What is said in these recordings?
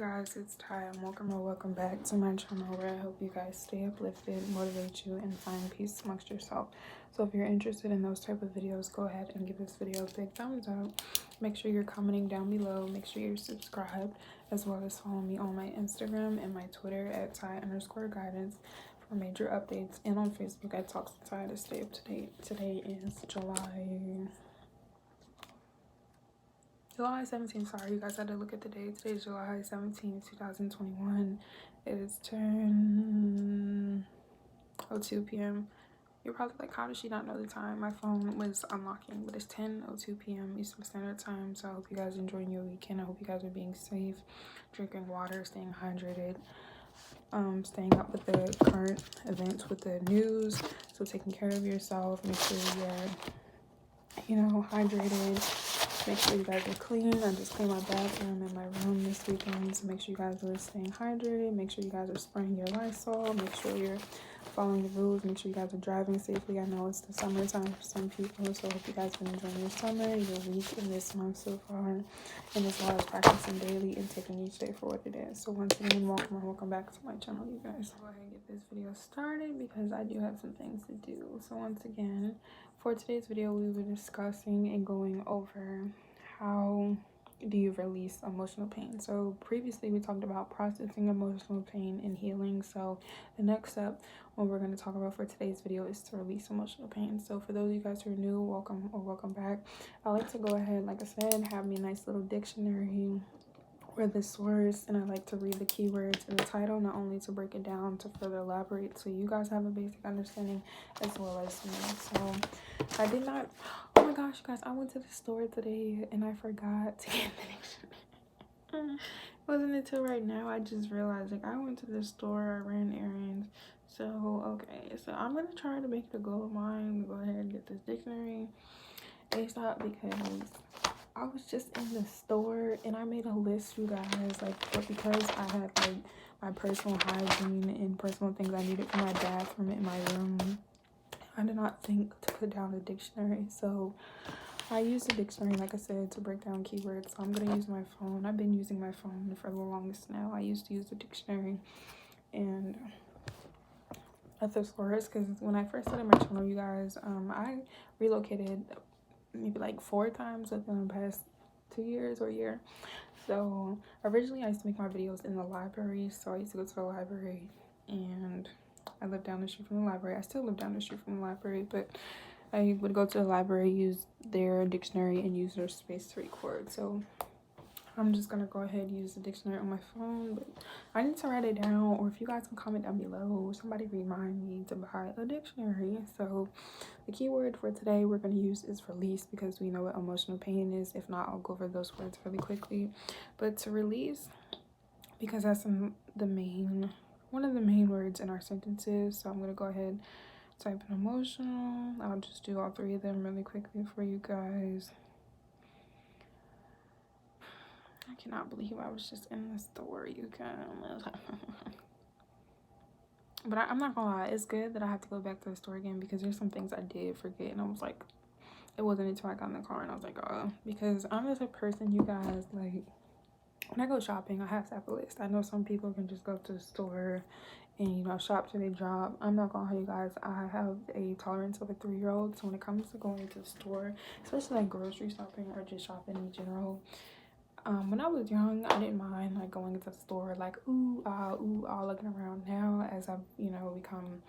guys, it's Ty and welcome back to my channel where I hope you guys stay uplifted, motivate you, and find peace amongst yourself. So if you're interested in those type of videos, go ahead and give this video a big thumbs up. Make sure you're commenting down below. Make sure you're subscribed, as well as follow me on my Instagram and my Twitter at Ty_guidance for major updates, and on Facebook at Talks with Ty to stay up to date. Today is July 17th. Sorry, you guys had to look at the date. Today is July 17th, 2021. It is 10:02 p.m. You're probably like, how does she not know the time? My phone was unlocking, but it's 10:02 p.m. Eastern Standard Time. So I hope you guys are enjoying your weekend. I hope you guys are being safe, drinking water, staying hydrated, staying up with the current events with the news. So taking care of yourself, make sure you're, hydrated. Make sure you guys are clean. I just cleaned my bathroom and my room this weekend, so make sure you guys are staying hydrated. Make sure you guys are spraying your Lysol. Make sure you're following the rules. Make sure you guys are driving safely. I know it's the summertime for some people, so I hope you guys are enjoying your summer, your week, and this month so far, and as well as practicing daily and taking each day for what it is. So once again, welcome back to my channel, you guys. Go ahead and get this video started because I do have some things to do. So once again, for today's video, we were discussing and going over how do you release emotional pain. So previously we talked about processing emotional pain and healing. So the next step, what we're going to talk about for today's video, is to release emotional pain. So for those of you guys who are new, welcome back. I like to go ahead, like I said, have me a nice little dictionary or the source, and I like to read the keywords in the title, not only to break it down, to further elaborate so you guys have a basic understanding as well as me. So I did not, oh my gosh, guys, I went to the store today and I forgot to get the dictionary. Wasn't until right now I just realized, like, I went to the store, I ran errands. So okay, so I'm gonna try to make it a goal of mine to go ahead and get this dictionary ASAP, because I was just in the store and I made a list, you guys, like, but because I had like my personal hygiene and personal things I needed for my bathroom in my room, I did not think to put down a dictionary. So I used a dictionary, like I said, to break down keywords. So I'm gonna use my phone. I've been using my phone for the longest now. I used to use the dictionary and at the stores, because when I first started my channel, you guys, I relocated maybe like 4 times within the past 2 years or a year. So originally I used to make my videos in the library. So I used to go to the library, and I lived down the street from the library. I still live down the street from the library, but I would go to the library, use their dictionary, and use their space to record. So I'm just gonna go ahead and use the dictionary on my phone, but I need to write it down, or if you guys can comment down below, somebody remind me to buy a dictionary. So the keyword for today we're going to use is release, because we know what emotional pain is. If not, I'll go over those words really quickly. But to release, because that's one of the main words in our sentences. So I'm going to go ahead, type in emotional. I'll just do all 3 of them really quickly for you guys. I cannot believe I was just in the store, you guys. But I'm not gonna lie, it's good that I have to go back to the store again, because there's some things I did forget, and I was like, it wasn't until I got in the car and I was like, oh, because I'm just a person, you guys, like, when I go shopping, I have to have a list. I know some people can just go to the store and, shop till they drop. I'm not gonna lie, you guys, I have a tolerance of a 3-year-old. So when it comes to going to the store, especially like grocery shopping or just shopping in general, when I was young, I didn't mind like going into the store, like ooh ah looking around. Now as I've become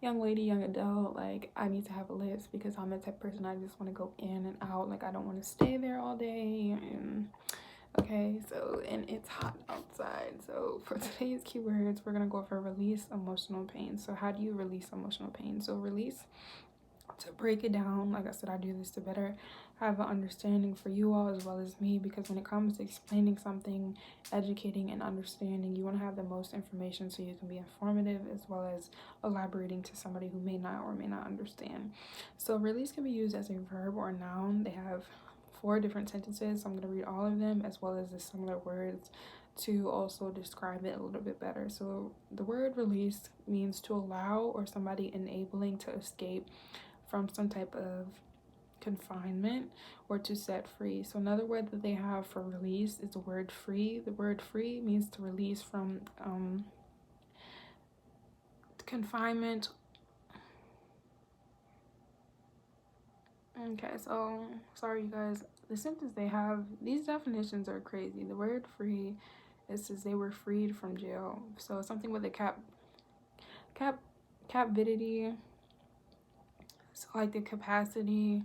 young lady, young adult, like I need to have a list, because I'm the type of person, I just want to go in and out. Like I don't want to stay there all day. And okay, so, and it's hot outside. So for today's keywords, we're gonna go for release emotional pain. So how do you release emotional pain? So release, to break it down, like I said, I do this to better have an understanding for you all as well as me, because when it comes to explaining something, educating and understanding, you want to have the most information so you can be informative as well as elaborating to somebody who may not or may not understand. So release can be used as a verb or a noun. They have 4 different sentences, so I'm going to read all of them as well as the similar words to also describe it a little bit better. So the word release means to allow or somebody enabling to escape from some type of confinement or to set free. So another word that they have for release is the word free. The word free means to release from confinement. Okay, so sorry you guys. The symptoms they have, these definitions are crazy. The word free, it says they were freed from jail. So something with a captivity. So like the capacity.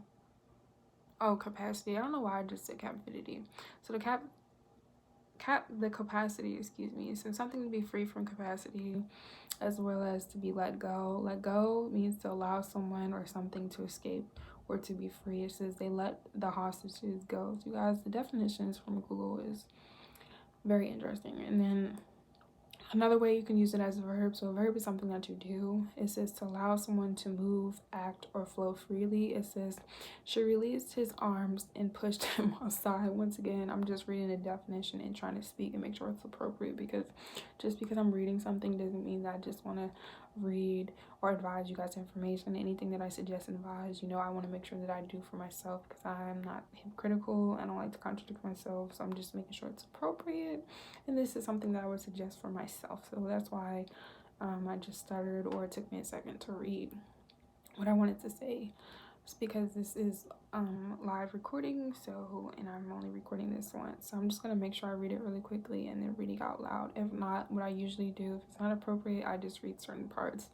Oh, capacity. I don't know why I just said captivity. So the capacity, excuse me. So something to be free from capacity, as well as to be let go. Let go means to allow someone or something to escape or to be free. It says they let the hostages go. So you guys, the definitions from Google is very interesting. And then another way you can use it as a verb. So a verb is something that you do. It says to allow someone to move, act, or flow freely. It says she released his arms and pushed him aside. Once again, I'm just reading the definition and trying to speak and make sure it's appropriate, because just because I'm reading something doesn't mean that I just want to read or advise you guys information. Anything that I suggest and advise, I want to make sure that I do for myself, because I'm not hypocritical. I don't like to contradict myself, so I'm just making sure it's appropriate. And this is something that I would suggest for myself. So that's why I just started, or it took me a second to read what I wanted to say. It's because this is live recording, and I'm only recording this once. So I'm just going to make sure I read it really quickly and then read it out loud. If not, what I usually do, if it's not appropriate, I just read certain parts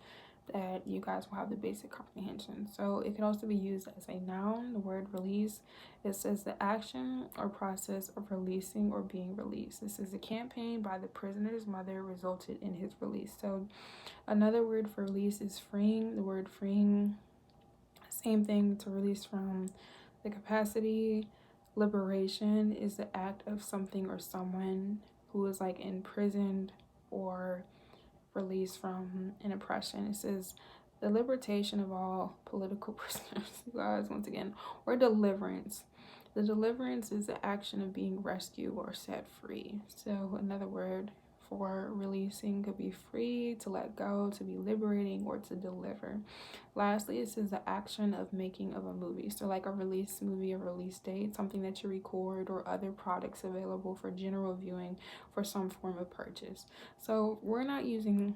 that you guys will have the basic comprehension. So it can also be used as a noun. The word release, it says the action or process of releasing or being released. This is a campaign by the prisoner's mother resulted in his release. So another word for release is freeing. The word freeing, same thing, to release from the capacity. Liberation is the act of something or someone who is like imprisoned or released from an oppression. It says the liberation of all political prisoners, you guys, once again, or deliverance. The deliverance is the action of being rescued or set free. So another word for releasing could be free, to let go, to be liberating, or to deliver. Lastly, it says the action of making of a movie. So like a release movie, a release date, something that you record, or other products available for general viewing for some form of purchase. So we're not using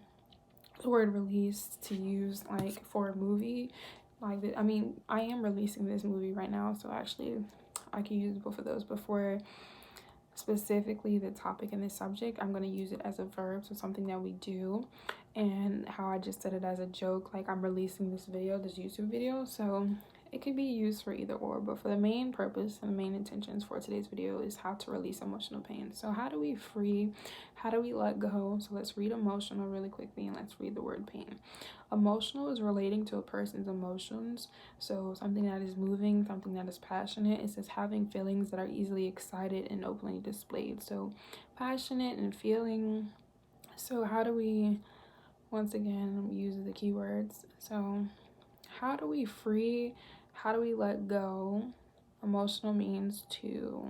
the word release to use like for a movie. Like, I mean, I am releasing this movie right now, so actually I can use both of those. But for specifically the topic and the subject, I'm going to use it as a verb, so something that we do. And how I just said it as a joke, like I'm releasing this YouTube video, so it could be used for either or. But for the main purpose and the main intentions for today's video is how to release emotional pain. So how do we free, how do we let go? So let's read emotional really quickly, and let's read the word pain. Emotional is relating to a person's emotions, so something that is moving, something that is passionate. It says having feelings that are easily excited and openly displayed. So passionate and feeling. So how do we, once again, use the keywords. So how do we free, how do we let go? Emotional means to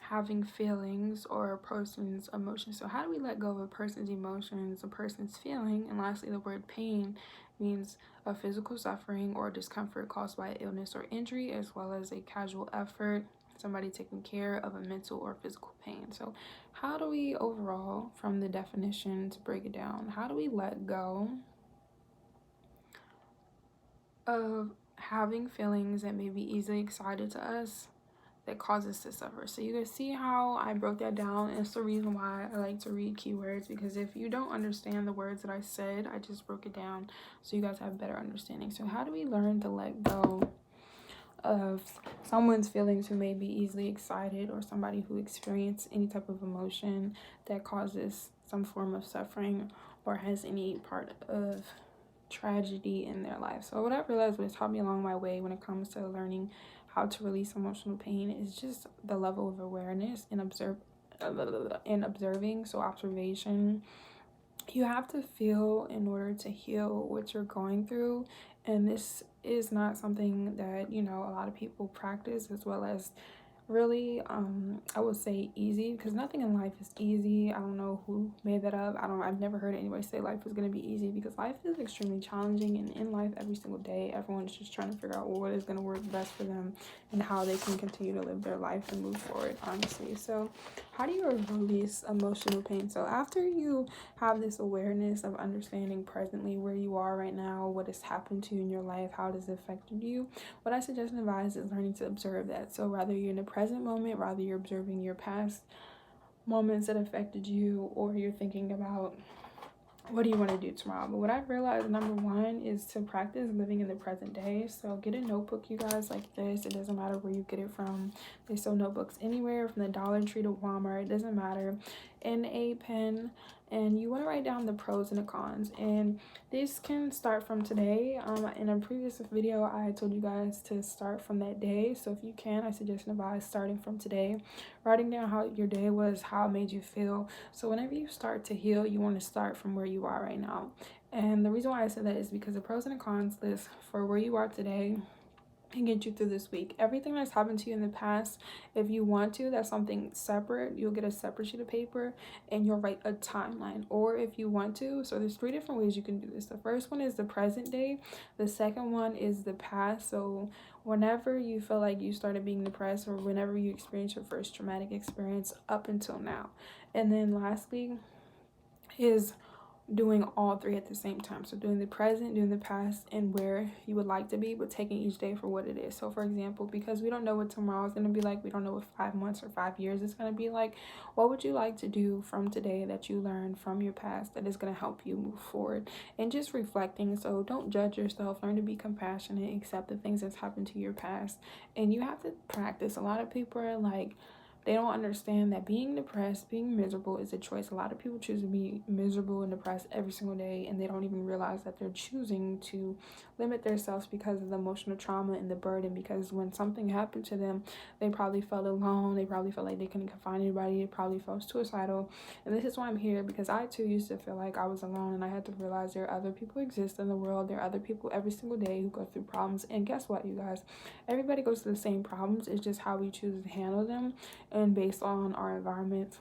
having feelings or a person's emotions. So how do we let go of a person's emotions, a person's feeling? And lastly, the word pain means a physical suffering or discomfort caused by illness or injury, as well as a casual effort, somebody taking care of a mental or physical pain. So how do we overall, from the definition to break it down, how do we let go of having feelings that may be easily excited to us that cause us to suffer? So you can see how I broke that down. And it's the reason why I like to read keywords, because if you don't understand the words that I said, I just broke it down so you guys have better understanding. So how do we learn to let go of someone's feelings who may be easily excited, or somebody who experienced any type of emotion that causes some form of suffering or has any part of tragedy in their life? So what I realized, what has taught me along my way when it comes to learning how to release emotional pain, is just the level of awareness and observing. So observation. You have to feel in order to heal what you're going through, and this is not something that a lot of people practice, as well as really, I would say easy, because nothing in life is easy. I don't know who made that up. I've never heard anybody say life is going to be easy, because life is extremely challenging, and in life every single day everyone's just trying to figure out what is going to work best for them and how they can continue to live their life and move forward, honestly. So how do you release emotional pain? So after you have this awareness of understanding presently where you are right now, what has happened to you in your life, how it has affected you, what I suggest and advise is learning to observe that. So rather you're in the present moment, rather you're observing your past moments that affected you, or you're thinking about what do you want to do tomorrow. But what I've realized, number one, is to practice living in the present day. So get a notebook, you guys, like this. It doesn't matter where you get it from. They sell notebooks anywhere, from the Dollar Tree to Walmart. It doesn't matter. And a pen. And you want to write down the pros and the cons. And this can start from today. In a previous video, I told you guys to start from that day. So if you can, I suggest and advise starting from today, writing down how your day was, how it made you feel. So whenever you start to heal, you want to start from where you are right now. And the reason why I said that is because the pros and the cons list for where you are today and get you through this week. Everything that's happened to you in the past, if you want to, that's something separate. You'll get a separate sheet of paper and you'll write a timeline. Or if you want to, so there's 3 different ways you can do this. The first one is the present day. The second one is the past. So whenever you feel like you started being depressed, or whenever you experienced your first traumatic experience up until now. And then lastly is doing all 3 at the same time. So doing the present, doing the past, and where you would like to be, but taking each day for what it is. So for example, because we don't know what tomorrow is going to be like, we don't know what 5 months or 5 years is going to be like, what would you like to do from today that you learned from your past that is going to help you move forward? And just reflecting. So don't judge yourself, learn to be compassionate, accept the things that's happened to your past. And you have to practice. A lot of people are like, they don't understand that being depressed, being miserable is a choice. A lot of people choose to be miserable and depressed every single day, and they don't even realize that they're choosing to limit themselves because of the emotional trauma and the burden. Because when something happened to them, they probably felt alone. They probably felt like they couldn't find anybody. They probably felt suicidal. And this is why I'm here, because I too used to feel like I was alone, and I had to realize there are other people exist in the world. There are other people every single day who go through problems. And guess what, you guys? Everybody goes through the same problems. It's just how we choose to handle them and based on our environment.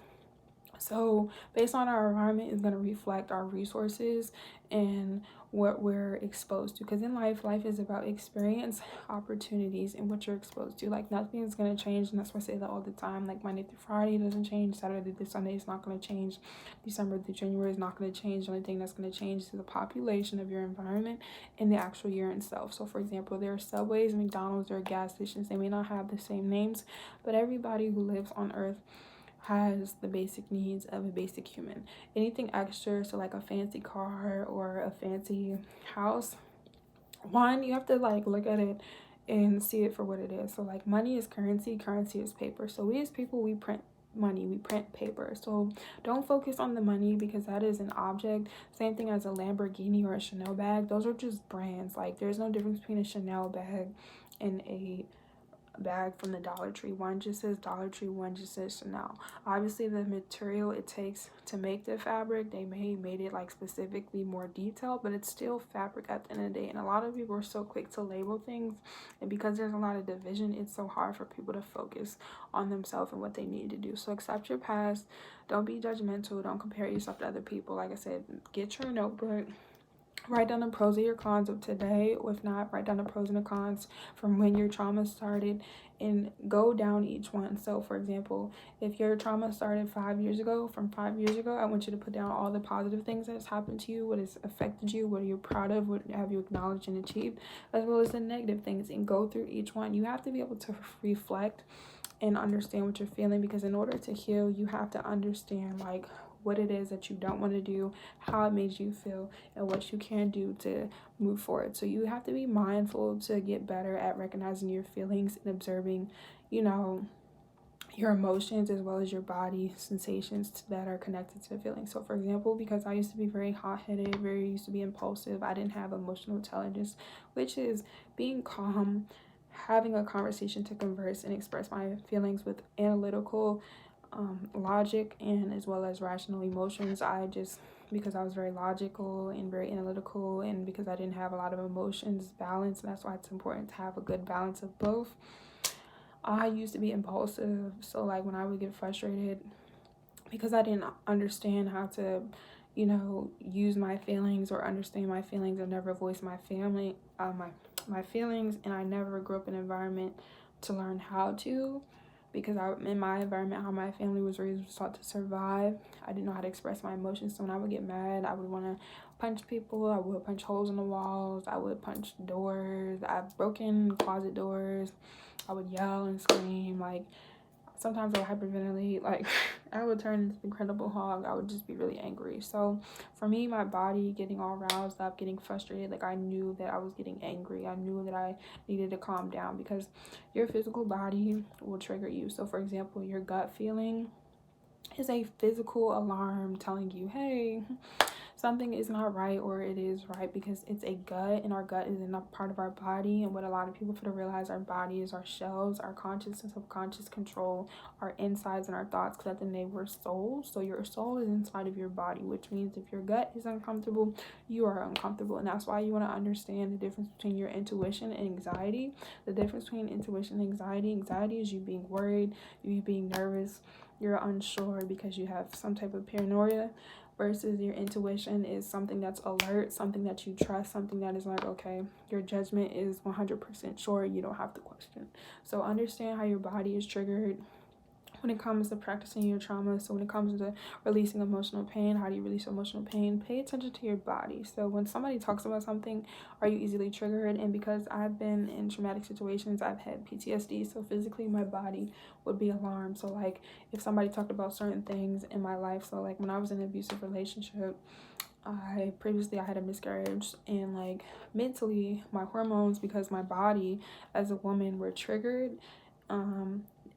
So based on our environment is going to reflect our resources and what we're exposed to. Because in life is about experience, opportunities, and what you're exposed to. Like nothing is going to change, and that's why I say that all the time. Like Monday through Friday doesn't change, Saturday to Sunday is not going to change, December to January is not going to change. The only thing that's going to change is the population of your environment and the actual year itself. So for example, there are Subways, McDonald's, there are gas stations. They may not have the same names, but everybody who lives on earth has the basic needs of a basic human. Anything extra, so like a fancy car or a fancy house, one, you have to like look at it and see it for what it is. So like money is currency, currency is paper. So we as people, we print money, we print paper. So don't focus on the money, because that is an object. Same thing as a Lamborghini or a Chanel bag. Those are just brands. Like there's no difference between a Chanel bag and a bag from the Dollar Tree. One just says Dollar Tree, one just says Chanel. Obviously the material it takes to make the fabric, they may made it like specifically more detailed, but it's still fabric at the end of the day. And a lot of people are so quick to label things, and because there's a lot of division, it's so hard for people to focus on themselves and what they need to do. So accept your past, don't be judgmental, don't compare yourself to other people. Like I said, get your notebook, write down the pros and your cons of today. Or if not, write down the pros and the cons from when your trauma started and go down each one. So for example, if your trauma started 5 years ago, from 5 years ago, I want you to put down all the positive things that's happened to you, what has affected you, what are you proud of, what have you acknowledged and achieved, as well as the negative things, and go through each one. You have to be able to reflect and understand what you're feeling, because in order to heal, you have to understand like what it is that you don't want to do, how it made you feel, and what you can do to move forward. So you have to be mindful to get better at recognizing your feelings and observing, you know, your emotions as well as your body sensations that are connected to the feeling. So for example, because I used to be very hot-headed, very used to be impulsive, I didn't have emotional intelligence, which is being calm, having a conversation to converse and express my feelings with analytical logic and as well as rational emotions. Because I was very logical and very analytical, and because I didn't have a lot of emotions balance, and that's why it's important to have a good balance of both. I used to be impulsive. So like when I would get frustrated, because I didn't understand how to, you know, use my feelings or understand my feelings, or never voice my my feelings, and I never grew up in an environment to learn how to, because in my environment, how my family was raised, was taught to survive. I didn't know how to express my emotions. So when I would get mad, I would want to punch people. I would punch holes in the walls. I would punch doors. I've broken closet doors. I would yell and scream. Like, sometimes I would hyperventilate. Like, I would turn into Incredible Hog. I would just be really angry. So for me, my body getting all roused up, getting frustrated, like, I knew that I was getting angry. I knew that I needed to calm down, because your physical body will trigger you. So for example, your gut feeling is a physical alarm telling you, hey, something is not right, or it is right, because it's a gut, and our gut is in a part of our body. And what a lot of people fail to realize, our body is our shells. Our conscious and subconscious control our insides and our thoughts, because at the end of the day, we're souls. So your soul is inside of your body, which means if your gut is uncomfortable, you are uncomfortable. And that's why you want to understand the difference between your intuition and anxiety. The difference between intuition and anxiety is you being worried, you being nervous, you're unsure because you have some type of paranoia, versus your intuition is something that's alert, something that you trust, something that is like, okay, your judgment is 100% sure, you don't have to question. So understand how your body is triggered when it comes to practicing your trauma. So when it comes to releasing emotional pain, how do you release emotional pain? Pay attention to your body. So when somebody talks about something, are you easily triggered? And because I've been in traumatic situations, I've had PTSD, so physically my body would be alarmed. So like if somebody talked about certain things in my life, so like when I was in an abusive relationship, I had a miscarriage, and like mentally my hormones, because my body as a woman were triggered,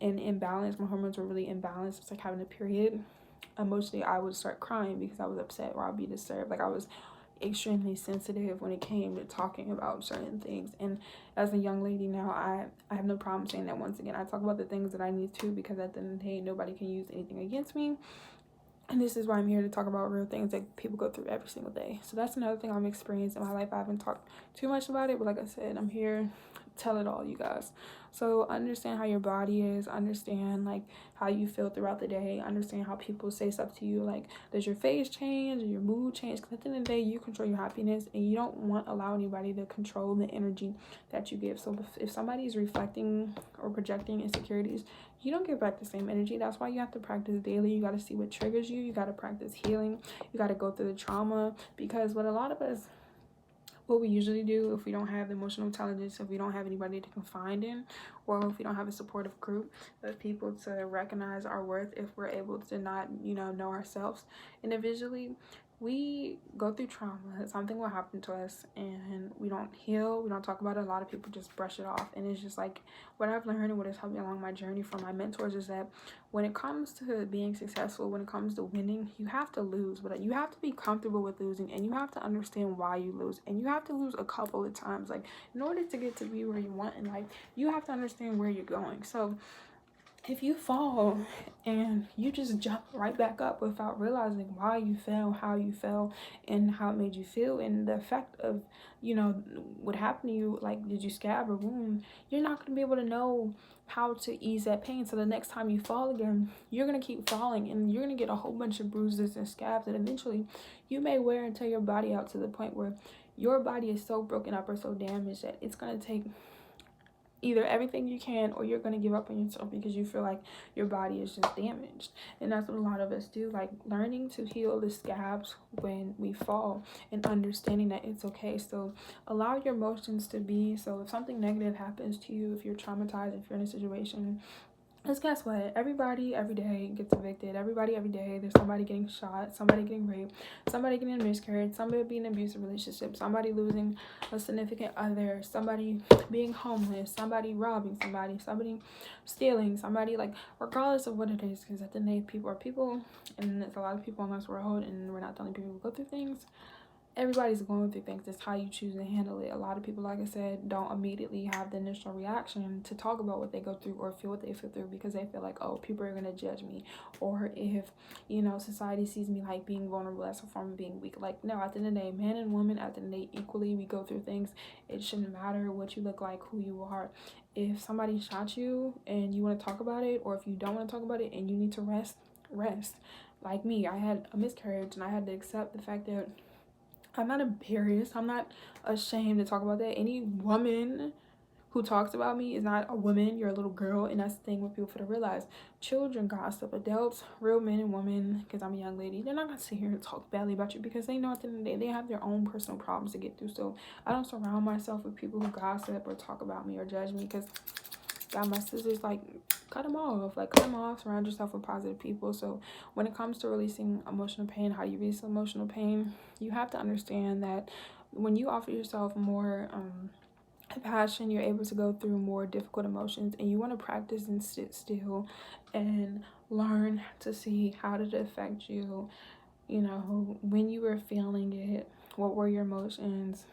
and imbalanced. My hormones were really imbalanced. It's like having a period. Emotionally, I would start crying because I was upset, or I'd be disturbed. Like, I was extremely sensitive when it came to talking about certain things. And as a young lady now, I have no problem saying that. Once again, I talk about the things that I need to, because at the end of the day, nobody can use anything against me. And this is why I'm here to talk about real things that people go through every single day. So that's another thing I'm experiencing in my life. I haven't talked too much about it, but like I said, I'm here to tell it all, you guys. So understand how your body is, understand like how you feel throughout the day, understand how people say stuff to you, like does your face change or your mood change? Because at the end of the day, you control your happiness, and you don't want to allow anybody to control the energy that you give. So if somebody is reflecting or projecting insecurities, you don't give back the same energy. That's why you have to practice daily. You got to see what triggers you. You got to practice healing. You got to go through the trauma, because what we usually do, if we don't have emotional intelligence, if we don't have anybody to confide in, or if we don't have a supportive group of people to recognize our worth, if we're able to not, know ourselves individually, we go through trauma. Something will happen to us and we don't heal. We don't talk about it. A lot of people just brush it off. And it's just like, what I've learned and what has helped me along my journey from my mentors is that when it comes to being successful, when it comes to winning, you have to lose, but you have to be comfortable with losing, and you have to understand why you lose, and you have to lose a couple of times. Like, in order to get to be where you want in life, you have to understand where you're going. So if you fall and you just jump right back up without realizing why you fell, how you fell, and how it made you feel, and the effect of, what happened to you, like, did you scab or wound, you're not going to be able to know how to ease that pain. So the next time you fall again, you're going to keep falling, and you're going to get a whole bunch of bruises and scabs, and eventually you may wear and tear your body out to the point where your body is so broken up or so damaged that it's going to take either everything you can, or you're going to give up on yourself because you feel like your body is just damaged. And that's what a lot of us do, like learning to heal the scabs when we fall, and understanding that it's okay. So allow your emotions to be. So if something negative happens to you, if you're traumatized, if you're in a situation, because guess what? Everybody every day gets evicted. Everybody every day, there's somebody getting shot, somebody getting raped, somebody getting miscarried, somebody being in an abusive relationship, somebody losing a significant other, somebody being homeless, somebody robbing somebody stealing, somebody, like, regardless of what it is. Because at the end of the day, people are people, and there's a lot of people in this world, and we're not telling people to go through things. everybody's going through things. It's how you choose to handle it. A lot of people, like I said, don't immediately have the initial reaction to talk about what they go through or feel what they feel through, because they feel like, oh, people are going to judge me, or if, you know, society sees me like being vulnerable as a form of being weak. Like, no, at the end of the day, man and woman, at the end of the day, equally, we go through things. It shouldn't matter what you look like, who you are. If somebody shot you and you want to talk about it, or if you don't want to talk about it and you need to rest. Like me, I had a miscarriage and I had to accept the fact that I'm not embarrassed. I'm not ashamed to talk about that. Any woman who talks about me is not a woman. You're a little girl. And that's the thing with people for to realize. Children gossip. Adults, real men and women, because I'm a young lady, they're not going to sit here and talk badly about you, because they know at the end of the day they have their own personal problems to get through. So I don't surround myself with people who gossip or talk about me or judge me, because got my sisters, like, cut them off. Like, cut them off. Surround yourself with positive people. So when it comes to releasing emotional pain, how do you release emotional pain? You have to understand that when you offer yourself more passion, you're able to go through more difficult emotions, and you want to practice and sit still and learn to see how did it affect you, you know, when you were feeling it, what were your emotions,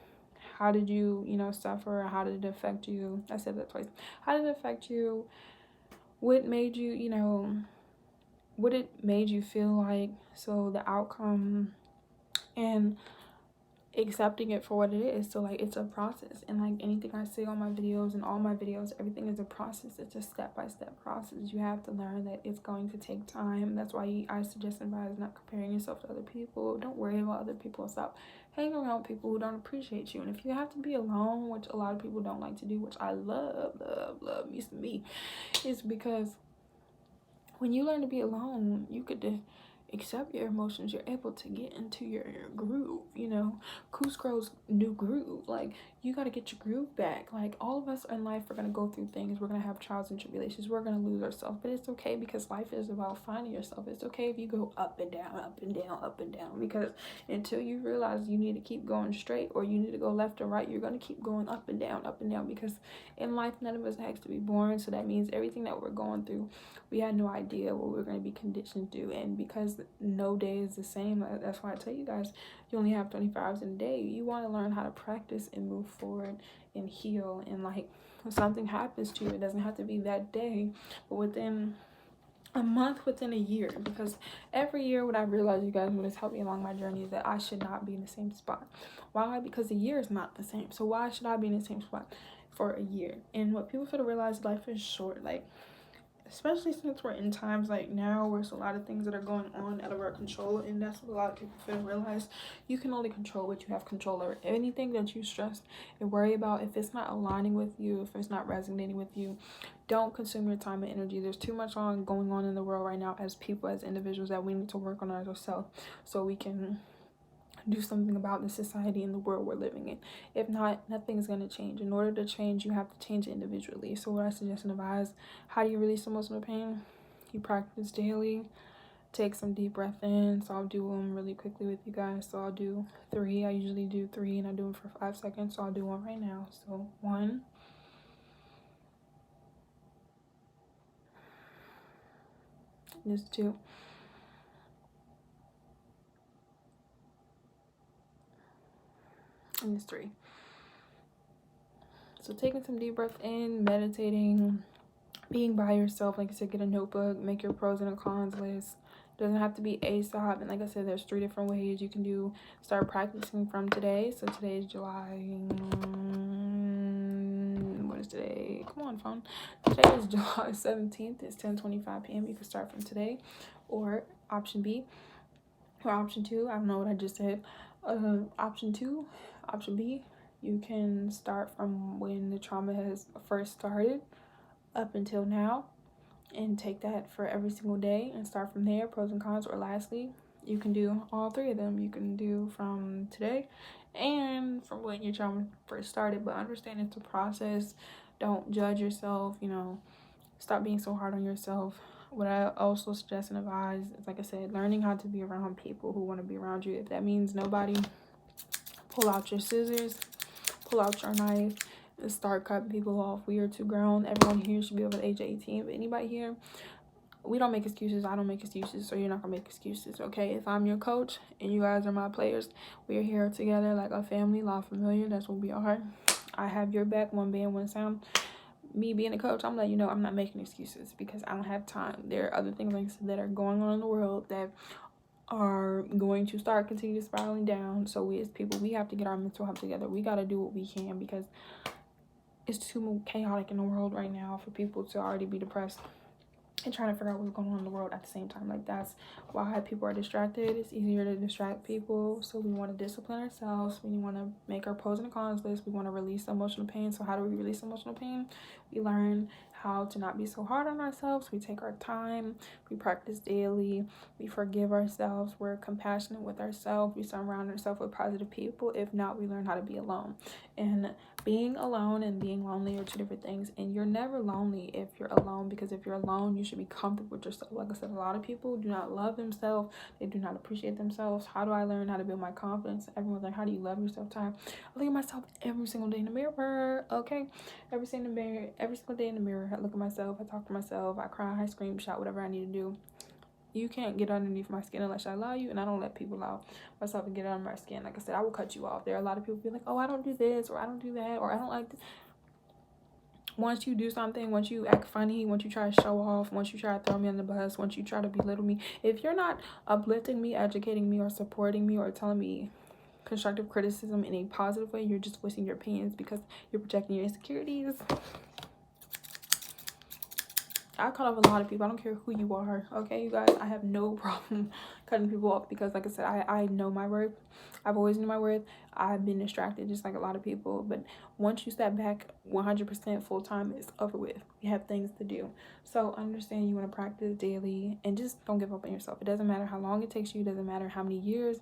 how did you, you know, suffer, how did it affect you? I said that twice. How did it affect you? What made you, you know, what it made you feel like? So the outcome, and accepting it for what it is. So like, it's a process, and like anything I say on my videos and all my videos, everything is a process. It's a step-by-step process. You have to learn that it's going to take time. That's why I suggest and advise not comparing yourself to other people. Don't worry about other people. Stop hanging around people who don't appreciate you. And if you have to be alone, which a lot of people don't like to do, which I love me, is because when you learn to be alone, you could accept your emotions. You're able to get into your groove, you know. Cusco's new groove. Like, you got to get your groove back. Like, all of us in life are going to go through things. We're going to have trials and tribulations. We're going to lose ourselves. But it's okay, because life is about finding yourself. It's okay if you go up and down, up and down, up and down. Because until you realize you need to keep going straight, or you need to go left or right, you're going to keep going up and down, up and down. Because in life, none of us has to be born. So that means everything that we're going through, we had no idea what we were going to be conditioned to. And because no day is the same, that's why I tell you guys, you only have 24 hours in a day. You want to learn how to practice and move forward and heal. And like, when something happens to you, it doesn't have to be that day, but within a month, within a year. Because every year, what I realized, you guys, what has helped me along my journey, is that I should not be in the same spot. Why? Because the year is not the same. So why should I be in the same spot for a year? And what people fail to realize, life is short. Like, especially since we're in times like now where there's a lot of things that are going on out of our control, and that's what a lot of people fail to realize. You can only control what you have control over. Anything that you stress and worry about, if it's not aligning with you, if it's not resonating with you, don't consume your time and energy. There's too much going on in the world right now as people, as individuals, that we need to work on ourselves so we can do something about the society and the world we're living in. If not, nothing's going to change. In order to change, you have to change individually. So what I suggest and advise, how do you release emotional pain? You practice daily. Take some deep breath in. So I'll do them really quickly with you guys. So I'll do 3. I usually do 3, and I do them for 5 seconds. So I'll do one right now. So 1, this 2, and this 3. So taking some deep breath in, meditating, being by yourself. Like I said, get a notebook, make your pros and cons list. Doesn't have to be ASAP. And like I said, there's 3 different ways you can do. Start practicing from today. So today is July. What is today? Come on, phone. Today is July 17th. It's 10:25 p.m. You can start from today. Or option B. Or option 2. I don't know what I just said. Option B. You can start from when the trauma has first started up until now, and take that for every single day and start from there, pros and cons. Or lastly, you can do all 3 of them. You can do from today and from when your trauma first started. But understand it's a process. Don't judge yourself, you know. Stop being so hard on yourself. What I also suggest and advise is, like I said, learning how to be around people who want to be around you. If that means nobody, pull out your scissors, pull out your knife, and start cutting people off. We are too grown. Everyone here should be over the age of 18. But anybody here we don't make excuses. I don't make excuses, so you're not gonna make excuses, okay? If I'm your coach and you guys are my players, we are here together like a family, La Familia. That's what we are. I have your back, one band, one sound. Me being a coach, I'm letting you know I'm not making excuses because I don't have time. There are other things, like I said, that are going on in the world that are going to continue spiraling down. So we as people, we have to get our mental health together. We got to do what we can because it's too chaotic in the world right now for people to already be depressed and trying to figure out what's going on in the world at the same time. Like, that's why people are distracted. It's easier to distract people. So we want to discipline ourselves. We want to make our pros and cons list. We want to release emotional pain. So how do we release emotional pain? We learn how to not be so hard on ourselves. We take our time. We practice daily. We forgive ourselves. We're compassionate with ourselves. We surround ourselves with positive people. If not, we learn how to be alone. And being alone and being lonely are two different things. And you're never lonely if you're alone, because if you're alone, you should be comfortable with yourself. Like I said, a lot of people do not love themselves. They do not appreciate themselves. How do I learn how to build my confidence? Everyone's like, how do you love yourself? I look at myself every single day in the mirror, okay? Every single day in the mirror, I look at myself, I talk to myself, I cry, I scream, shout, whatever I need to do. You can't get underneath my skin unless I allow you, and I don't let people allow myself to get under my skin. Like I said, I will cut you off. There are a lot of people be like, oh, I don't do this, or I don't do that, or I don't like this. Once you do something, once you act funny, once you try to show off, once you try to throw me on the bus, once you try to belittle me, if you're not uplifting me, educating me, or supporting me, or telling me constructive criticism in a positive way, you're just voicing your opinions because you're projecting your insecurities. I cut off a lot of people. I don't care who you are, okay, you guys? I have no problem cutting people off because, like I said, I know my worth. I've always known my worth. I've been distracted just like a lot of people. But once you step back 100% full-time, it's over with. You have things to do. So understand you want to practice daily and just don't give up on yourself. It doesn't matter how long it takes you. It doesn't matter how many years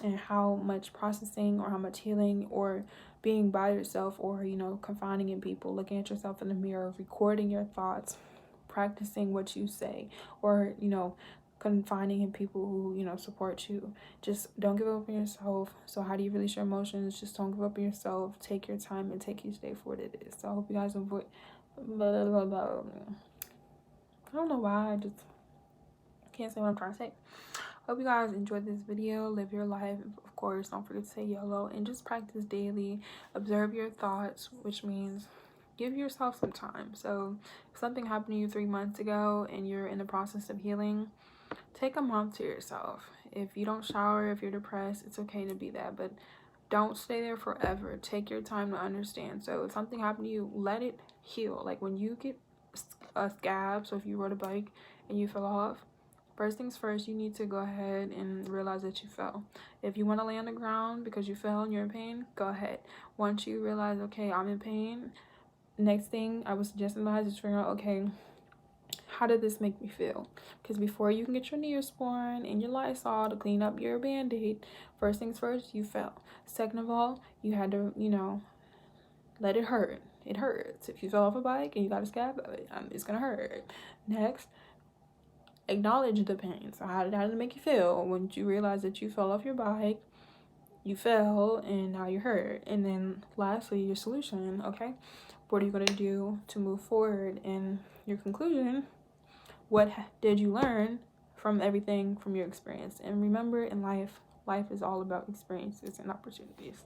and how much processing or how much healing or being by yourself or, you know, confining in people, looking at yourself in the mirror, recording your thoughts, practicing what you say, or, you know, confining in people who, you know, support you. Just don't give up on yourself. So how do you release your emotions? Just don't give up on yourself. Take your time and take each day for what it is. So I hope you guys avoid I don't know why I just can't say what I'm trying to say. Hope you guys enjoyed this video. Live your life, of course. Don't forget to say YOLO and just practice daily. Observe your thoughts, which means give yourself some time. So if something happened to you 3 months ago and you're in the process of healing, take a month to yourself. If you don't shower, if you're depressed, it's okay to be that, but don't stay there forever. Take your time to understand. So if something happened to you, let it heal. Like when you get a scab, so if you rode a bike and you fell off, first things first, you need to go ahead and realize that you fell. If you want to lay on the ground because you fell and you're in pain, go ahead. Once you realize, okay, I'm in pain, next thing I would suggest in life is figure out, okay, how did this make me feel? Because before you can get your Neosporin and your Lysol to clean up your Band-Aid, first things first, you fell. Second of all, you had to, you know, let it hurt. It hurts. If you fell off a bike and you got a scab, it's gonna hurt. Next, acknowledge the pain. So how did it make you feel when you realize that you fell off your bike, you fell, and now you're hurt? And then lastly, your solution, okay? What are you going to do to move forward? And your conclusion, what did you learn from everything from your experience? And remember, in life is all about experiences and opportunities.